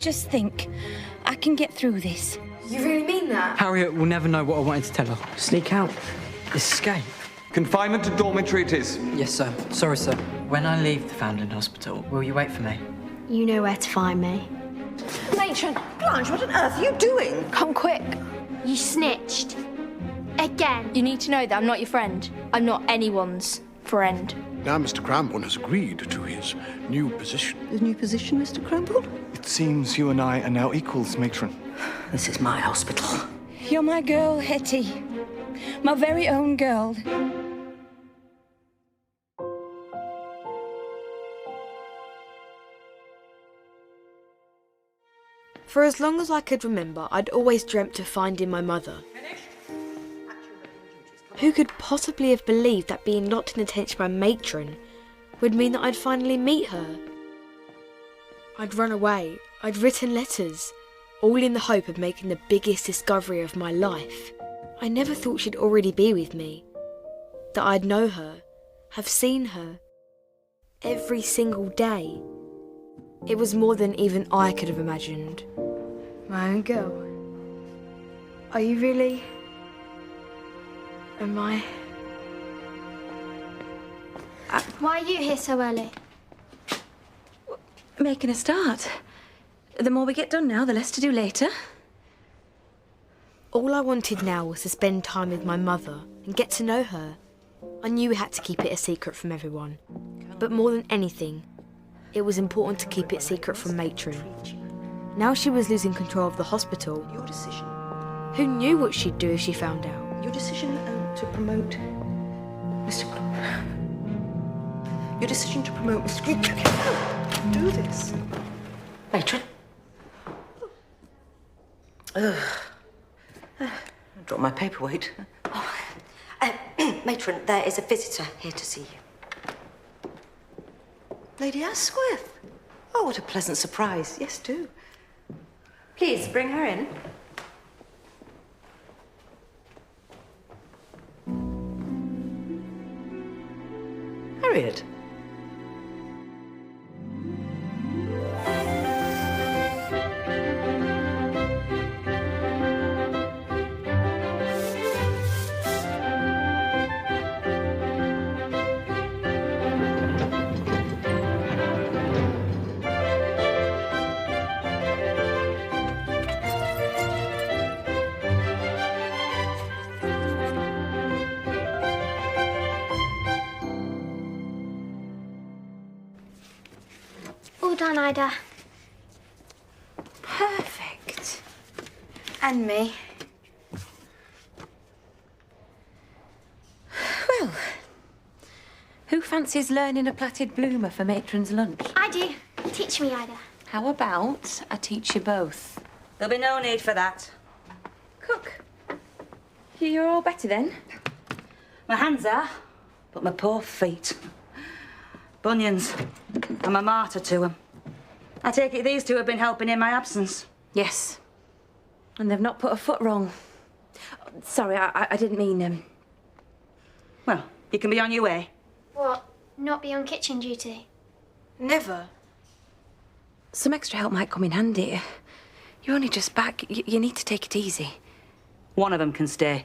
Just think, I can get through this. You really mean that? Harriet will never know what I wanted to tell her. Sneak out. Escape. Confinement to dormitory it is. Yes, sir. Sorry, sir. When I leave the Foundling Hospital, will you wait for me? You know where to find me. Matron! Blanche, what on earth are you doing? Come quick. You snitched. Again. You need to know that I'm not your friend. I'm not anyone's friend. Now Mr. Cramborne has agreed to his new position. His new position, Mr. Cramborne? It seems you and I are now equals, matron. This is my hospital. You're my girl, Hetty. My very own girl. For as long as I could remember, I'd always dreamt of finding my mother. Who could possibly have believed that being locked in detention by Matron would mean that I'd finally meet her? I'd run away, I'd written letters, all in the hope of making the biggest discovery of my life. I never thought she'd already be with me, that I'd know her, have seen her, every single day. It was more than even I could have imagined. My own girl. Are you really? Am I? Why are you here so early? Making a start. The more we get done now, the less to do later. All I wanted now was to spend time with my mother and get to know her. I knew we had to keep it a secret from everyone. But more than anything, it was important to keep it secret from Matron. Now she was losing control of the hospital. Your decision. Who knew what she'd do if she found out? Your decision to promote Mr. Your decision to promote Mr. Do this. Matron. Drop my paperweight. Matron, there is a visitor here to see you. Lady Asquith. Oh, what a pleasant surprise. Yes, do. Please, bring her in. Harriet. All done, Ida. Perfect. And me. Well, who fancies learning a plaited bloomer for matron's lunch? I do. Teach me, Ida. How about I teach you both? There'll be no need for that. Cook, you're all better then? My hands are, but my poor feet. Bunions. I'm a martyr to them. I take it these two have been helping in my absence. Yes. And they've not put a foot wrong. Sorry, I didn't mean... Well, you can be on your way. What? Not be on kitchen duty? Never. Some extra help might come in handy. You're only just back. You need to take it easy. One of them can stay.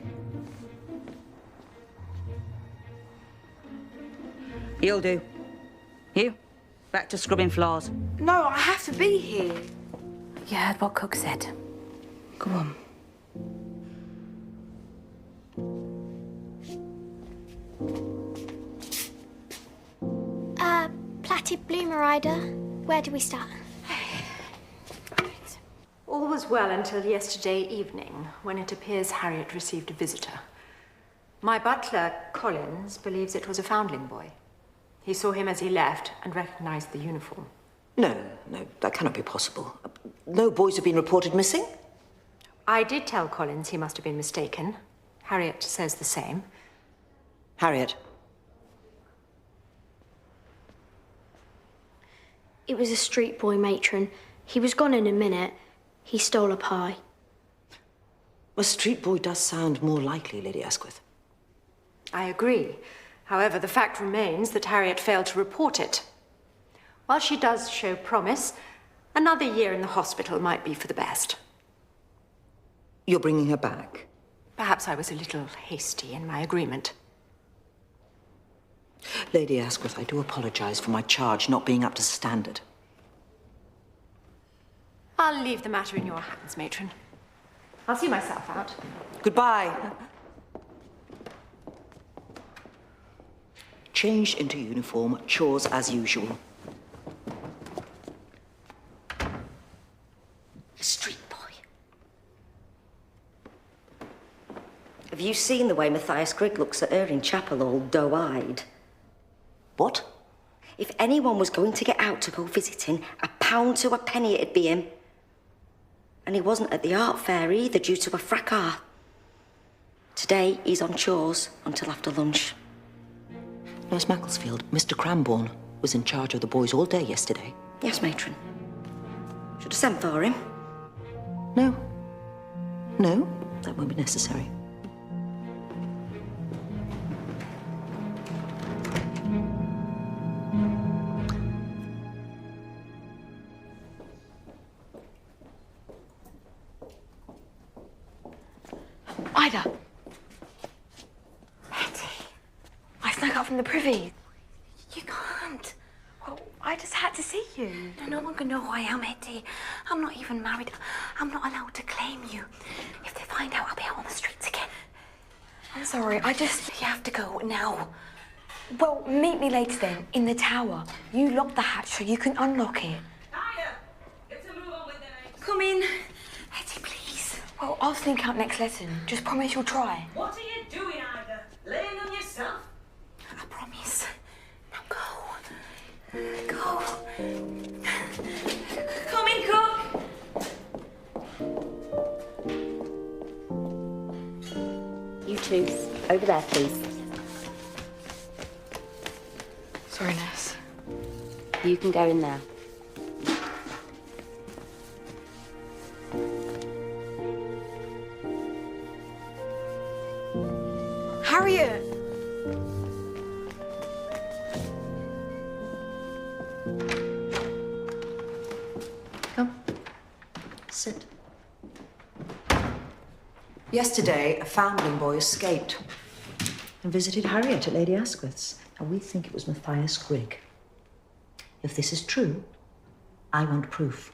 You'll do. You, back to scrubbing floors. No, I have to be here. You heard what Cook said. Go on. Plaited bloomer, Ida. Where do we start? All was well until yesterday evening, when it appears Harriet received a visitor. My butler, Collins, believes it was a foundling boy. He saw him as he left and recognized the uniform. No, that cannot be possible. No boys have been reported missing? I did tell Collins he must have been mistaken. Harriet says the same. Harriet. It was a street boy, Matron. He was gone in a minute. He stole a pie. A street boy does sound more likely, Lady Asquith. I agree. However, the fact remains that Harriet failed to report it. While she does show promise, Another year in the hospital might be for the best. You're bringing her back? Perhaps I was a little hasty in my agreement. Lady Asquith, I do apologise for my charge not being up to standard. I'll leave the matter in your hands, matron. I'll see myself out. Goodbye. Change into uniform, chores as usual. Street boy. Have you seen the way Matthias Grigg looks at her in chapel all doe-eyed? What? If anyone was going to get out to go visiting, a pound to a penny it'd be him. And he wasn't at the art fair either due to a fracas. Today, he's on chores until after lunch. Nurse Macclesfield, Mr. Cranbourne was in charge of the boys all day yesterday. Yes, matron. Should have sent for him. No. No, that won't be necessary. Ida! Hetty! I snuck up from the privy. You can't. Well, I just had to see you. No one can know who I am, Hetty. I'm not even married. I'm not allowed to claim you. If they find out, I'll be out on the streets again. I'm sorry, You have to go now. Well, meet me later then, in the tower. You lock the hatch so you can unlock it. Ida! Get a move on with it. Come in. Hetty, please. Well, I'll sneak out next lesson. Just promise you'll try. What are you doing, Ida? Laying on yourself? I promise. Now go. Go. Come in, cook! You two, over there, please. Sorry, nurse. You can go in there. Harriet! Come. Sit. Yesterday, a foundling boy escaped. And visited Harriet at Lady Asquith's. And we think it was Matthias Grigg. If this is true, I want proof.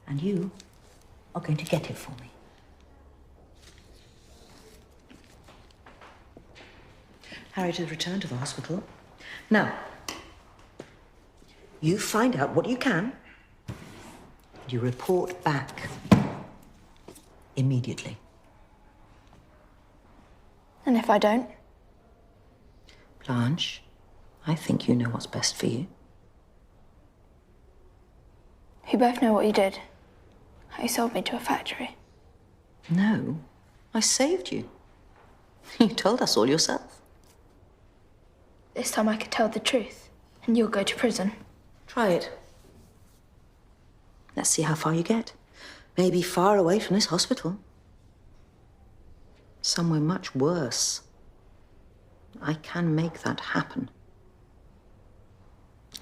And you are going to get it for me. Harriet has returned to the hospital. Now, you find out what you can. And you report back immediately. And if I don't? Blanche, I think you know what's best for you. We both know what you did. How you sold me to a factory. No, I saved you. You told us all yourself. This time I could tell the truth, and you'll go to prison. Try it. Let's see how far you get. Maybe far away from this hospital. Somewhere much worse. I can make that happen.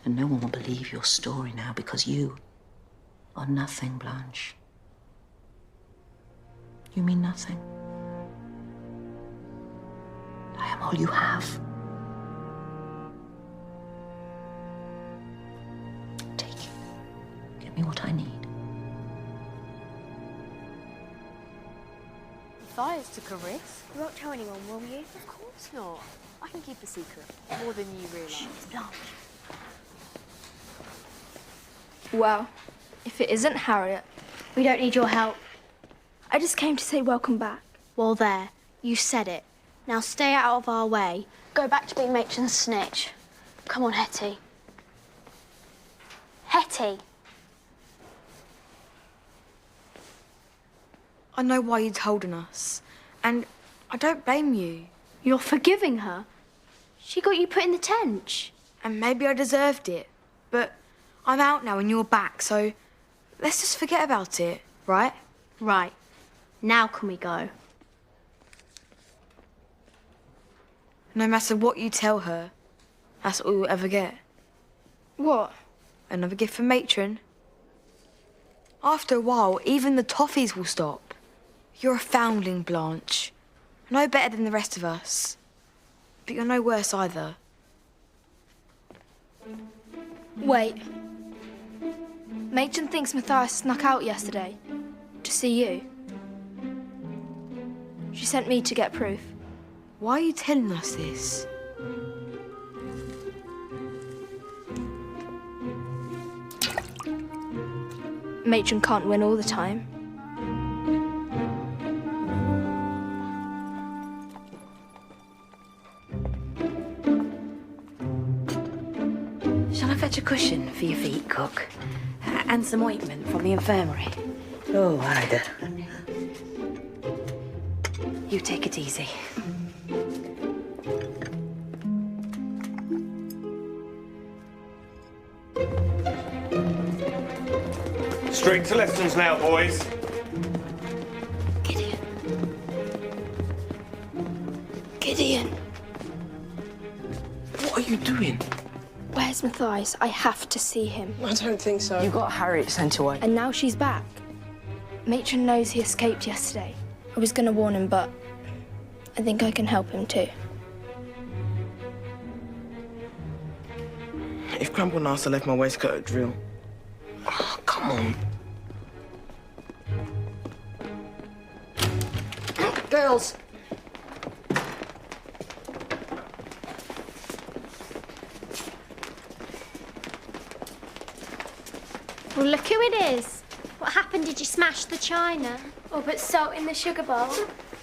And no one will believe your story now because you are nothing, Blanche. You mean nothing. I am all you have. Take it. Get me what I need. Matthias took a risk. You won't tell anyone, will you? Of course not. I can keep a secret, more than you realise. Well, if it isn't Harriet, We don't need your help. I just came to say welcome back. Well, there. You said it. Now stay out of our way. Go back to being matron's snitch. Come on, Hetty. Hetty. I know why you'd holding us. And I don't blame you. You're forgiving her? She got you put in the tent. And maybe I deserved it. But I'm out now and you're back, so let's just forget about it, right? Right. Now can we go? No matter what you tell her, that's all you'll ever get. What? Another gift from matron. After a while, even the toffees will stop. You're a foundling, Blanche. No better than the rest of us. But you're no worse either. Wait. Matron thinks Matthias snuck out yesterday to see you. She sent me to get proof. Why are you telling us this? Matron can't win all the time. Shall I fetch a cushion for your feet, cook? And some ointment from the infirmary? Oh, Ida. You take it easy. Straight to lessons now, boys. Gideon. Gideon. What are you doing? Where's Matthias? I have to see him. I don't think so. You got Harriet sent away. And now she's back. Matron knows he escaped yesterday. I was going to warn him, but I think I can help him too. If Grandpa Nasser left my waistcoat at drill. Oh, come on. Girls. Well, look who it is. What happened? Did you smash the china? Or put salt in the sugar bowl?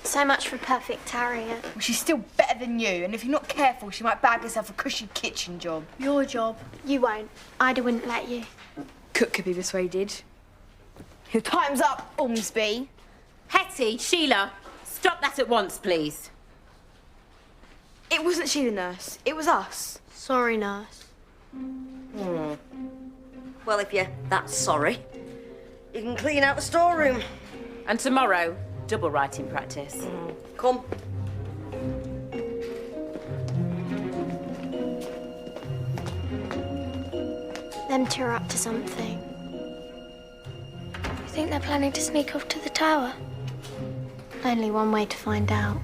So much for perfect Harriet. Well, she's still better than you, and if you're not careful, she might bag herself a cushy kitchen job. Your job. You won't. Ida wouldn't let you. Cook could be persuaded. Your time's up, Ormsby. Hetty, Sheila, stop that at once, please. It wasn't Sheila, nurse. It was us. Sorry, nurse. Well, if you're that sorry, you can clean out the storeroom. And tomorrow, double writing practice. Come. Them two are up to something. You think they're planning to sneak off to the tower? Only one way to find out.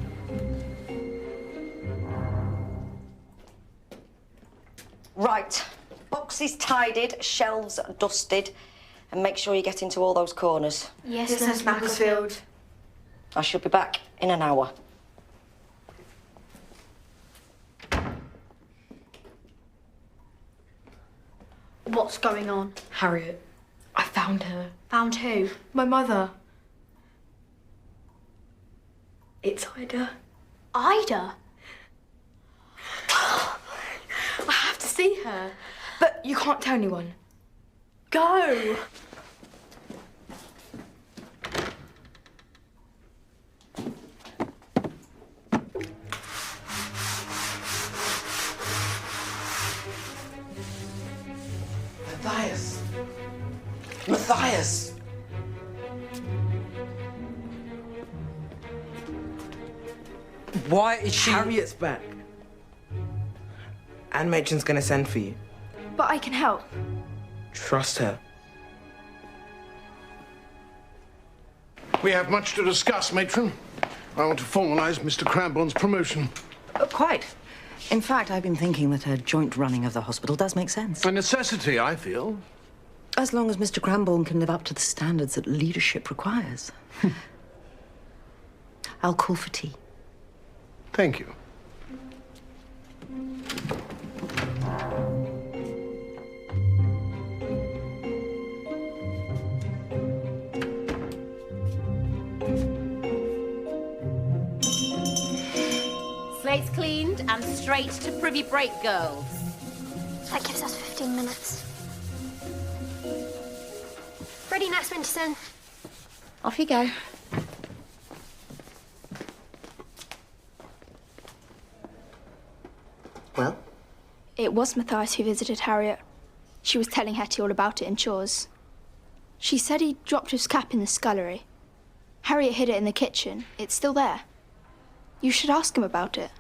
Right. Boxes tidied, shelves dusted, and make sure you get into all those corners. Yes, Nurse Macclesfield. I shall be back in an hour. What's going on? Harriet. I found her. Found who? My mother. It's Ida. Ida? I have to see her. But you can't tell anyone. Go! Matthias. Matthias. Why is she... Harriet's back. And Matron's gonna send for you. But I can help. Trust her. We have much to discuss, Matron. I want to formalize Mr. Cranbourne's promotion. Quite. In fact, I've been thinking that a joint running of the hospital does make sense. A necessity, I feel. As long as Mr. Cranbourne can live up to the standards that leadership requires. I'll call for tea. Thank you. Slates cleaned and straight to privy break, girls. That gives us 15 minutes. Ready, Nat Winterson? Off you go. Well? It was Matthias who visited Harriet. She was telling Hetty all about it in chores. She said he dropped his cap in the scullery. Harriet hid it in the kitchen. It's still there. You should ask him about it.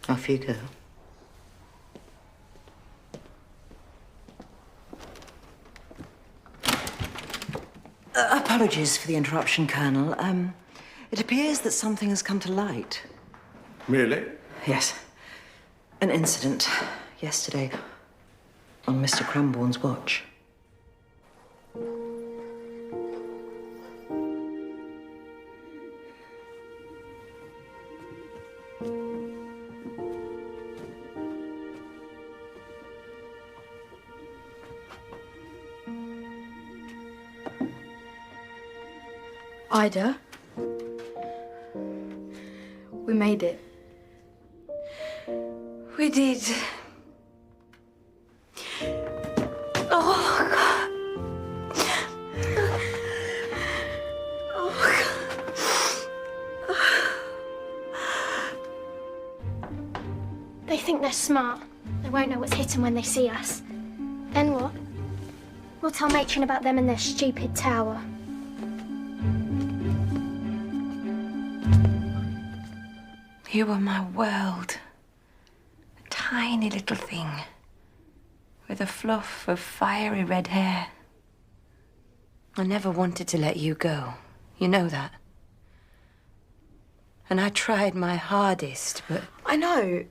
Off you go. Apologies for the interruption, Colonel. It appears that something has come to light. Really? Yes. An incident yesterday on Mr. Cranbourne's watch. Ida, we made it. We did. Oh, God. Oh, God. They think they're smart. They won't know what's hidden when they see us. Then what? We'll tell Matron about them and their stupid tower. You were my world. A tiny little thing with a fluff of fiery red hair. I never wanted to let you go. You know that. And I tried my hardest, but... I know.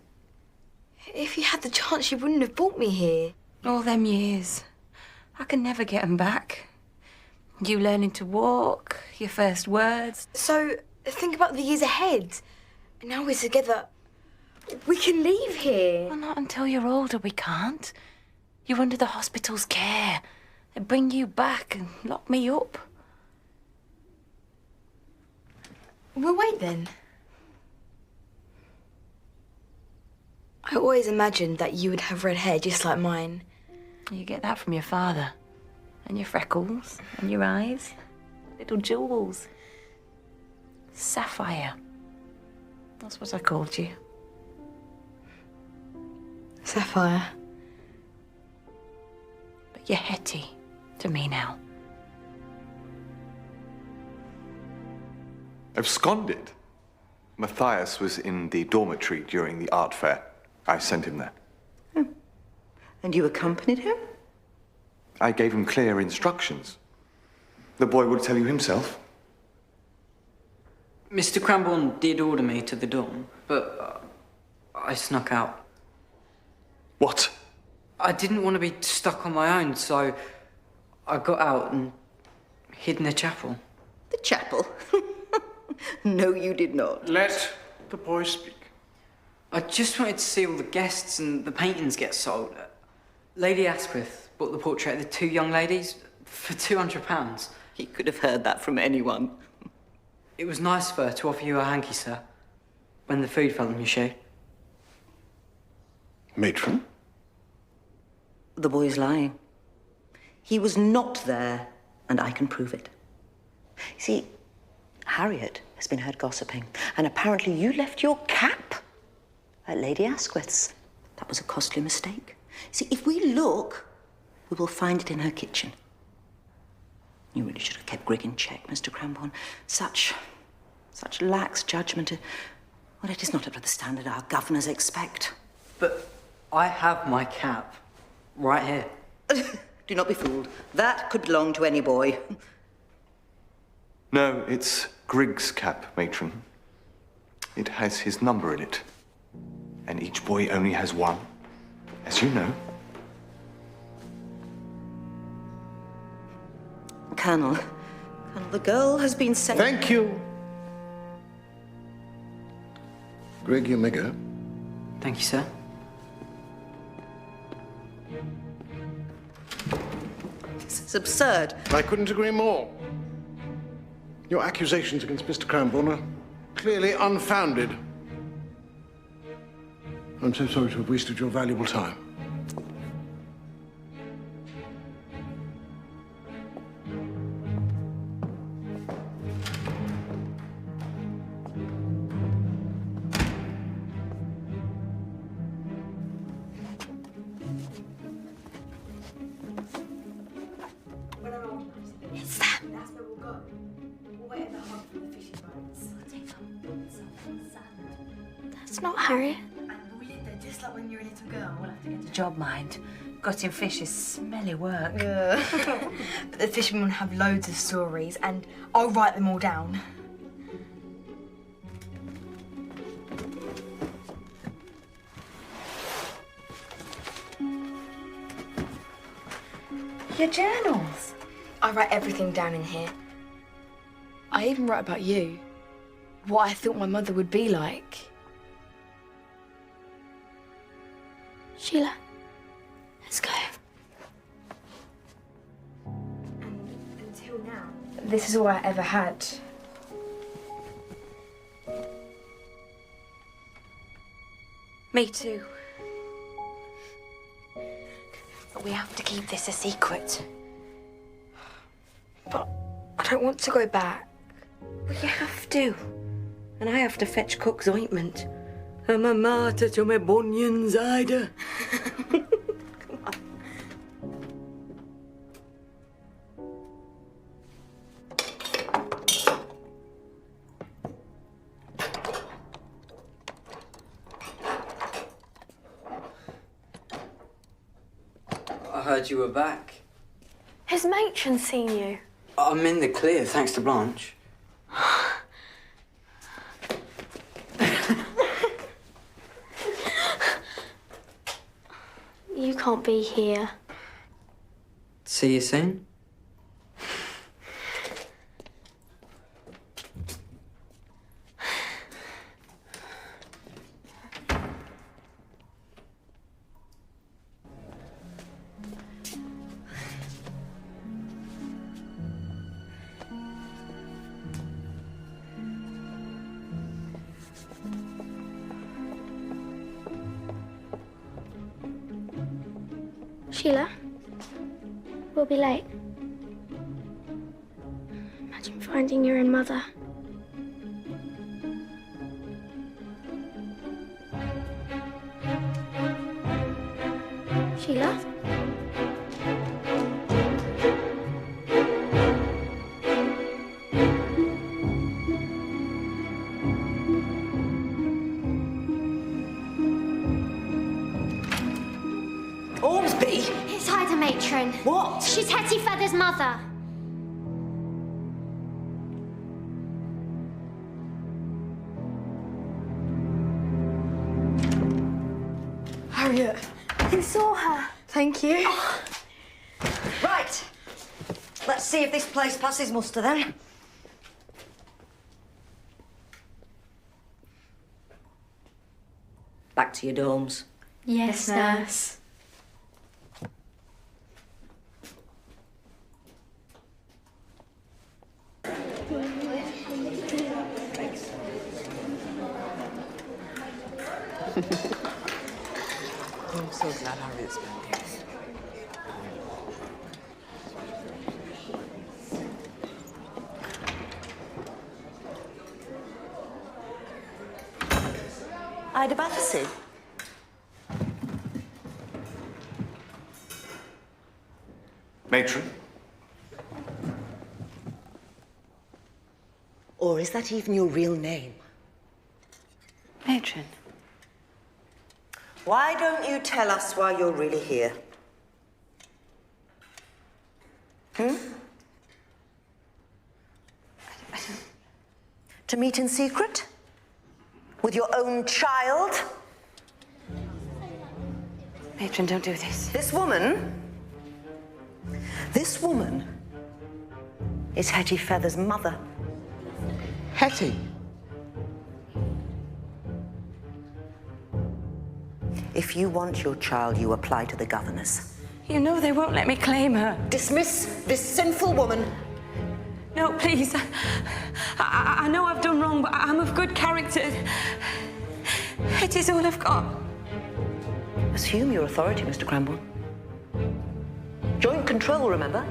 If you had the chance, you wouldn't have brought me here. All them years. I can never get them back. You learning to walk, your first words. So, think about the years ahead. Now we're together. We can leave here. Well, not until you're older, we can't. You're under the hospital's care. They bring you back and lock me up. We'll wait then. I always imagined that you would have red hair just like mine. You get that from your father. And your freckles, and your eyes. Little jewels. Sapphire. That's what I called you. Sapphire. But you're Hetty to me now. Absconded? Matthias was in the dormitory during the art fair. I sent him there. Oh. And you accompanied him? I gave him clear instructions. The boy would tell you himself. Mr. Cranbourne did order me to the dorm, but I snuck out. What? I didn't want to be stuck on my own, so I got out and hid in the chapel. The chapel? No, you did not. Let the boy speak. I just wanted to see all the guests and the paintings get sold. Lady Asquith bought the portrait of the two young ladies for £200. He could have heard that from anyone. It was nice of her to offer you a hanky, sir, when the food fell on your shoe. Matron? The boy's lying. He was not there, and I can prove it. See, Harriet has been heard gossiping, and apparently you left your cap at Lady Asquith's. That was a costly mistake. See, if we look, we will find it in her kitchen. You really should have kept Grigg in check, Mr. Cranbourne. Such lax judgment. Well, it is not up to the standard our governors expect. But I have my cap right here. Do not be fooled. That could belong to any boy. No, it's Grigg's cap, matron. It has his number in it. And each boy only has one, as you know. Colonel, the girl has been sent... Thank you. Grigg, you may go. Thank you, sir. This is absurd. I couldn't agree more. Your accusations against Mr. Cranbourne are clearly unfounded. I'm so sorry to have wasted your valuable time. It's them. That's where we'll go. We'll wait in the hub for the fishing boats. I'll take some sand. That's not Harriet. And we'll live there just like when you were a little girl. No, we'll have to get a job, mind. Gutting fish is smelly work. But the fishermen have loads of stories, and I'll write them all down. Your journals? I write everything down in here. I even write about you. What I thought my mother would be like. Sheila, let's go. And until now, this is all I ever had. Me too. But we have to keep this a secret. But I don't want to go back. Well, you have to. And I have to fetch cook's ointment. I'm a martyr to my bunions, Ida. Come on. I heard you were back. Has Matron seen you? I'm in the clear, thanks to Blanche. You can't be here. See you soon. Sheila, we'll be late. Imagine finding your own mother. Sheila? It's Ida, Matron. What? She's Hetty Feather's mother. Harriet. You saw her. Thank you. Oh. Right. Let's see if this place passes muster then. Back to your dorms. Yes, nurse. I'm so glad Harriet's been here. Ida Battersea. Matron? Or is that even your real name? Matron. Why don't you tell us why you're really here? To meet in secret? With your own child? Matron, don't do this. This woman is Hetty Feather's mother. Hetty? If you want your child, you apply to the governors. You know they won't let me claim her. Dismiss this sinful woman. No, please. I know I've done wrong, but I'm of good character. It is all I've got. Assume your authority, Mr. Cranborne. Joint control, remember?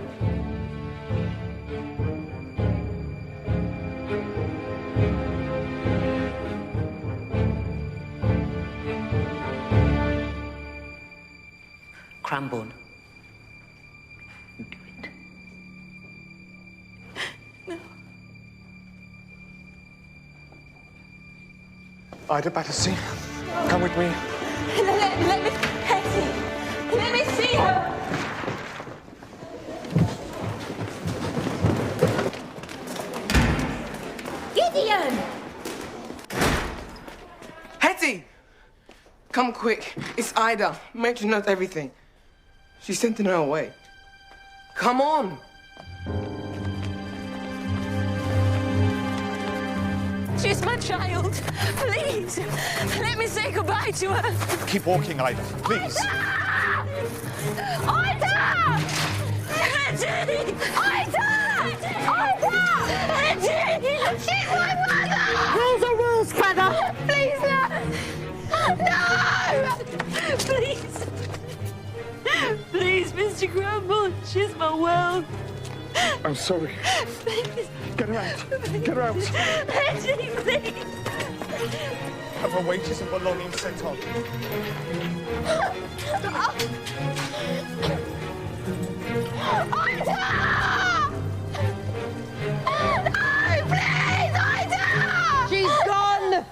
Cranborne. Do it. No. Ida Battersea, come with me. Let me... come quick. It's Ida. Matron knows everything. She's sending her away. Come on. She's my child. Please, let me say goodbye to her. Keep walking, Ida, please. Ida! Hetty! Ida! Ida! Hetty! She's my mother! Rules are rules, Feather. Please, no! Please. Please, Mr. Crumble, she's my world. I'm sorry. Please. Get her out. Get her out. Hetty, please. Have her wages and belongings sent on. Ida! No, please, Ida! She's gone.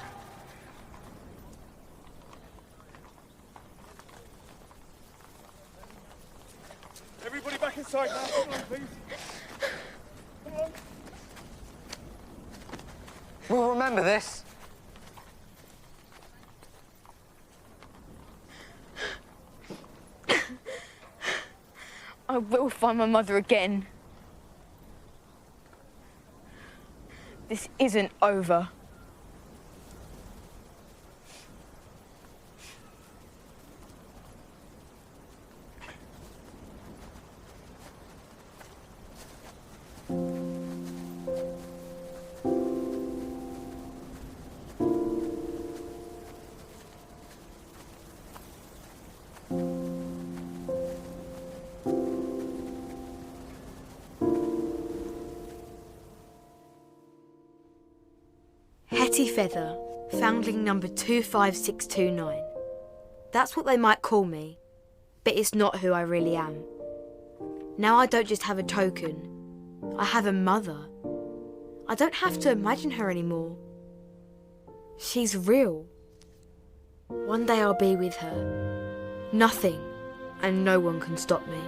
Everybody back inside now. Come on, please. Come on. We'll remember this. I will find my mother again. This isn't over. Hetty Feather, foundling number 25629. That's what they might call me, but it's not who I really am. Now I don't just have a token, I have a mother. I don't have to imagine her anymore. She's real. One day I'll be with her. Nothing and no one can stop me.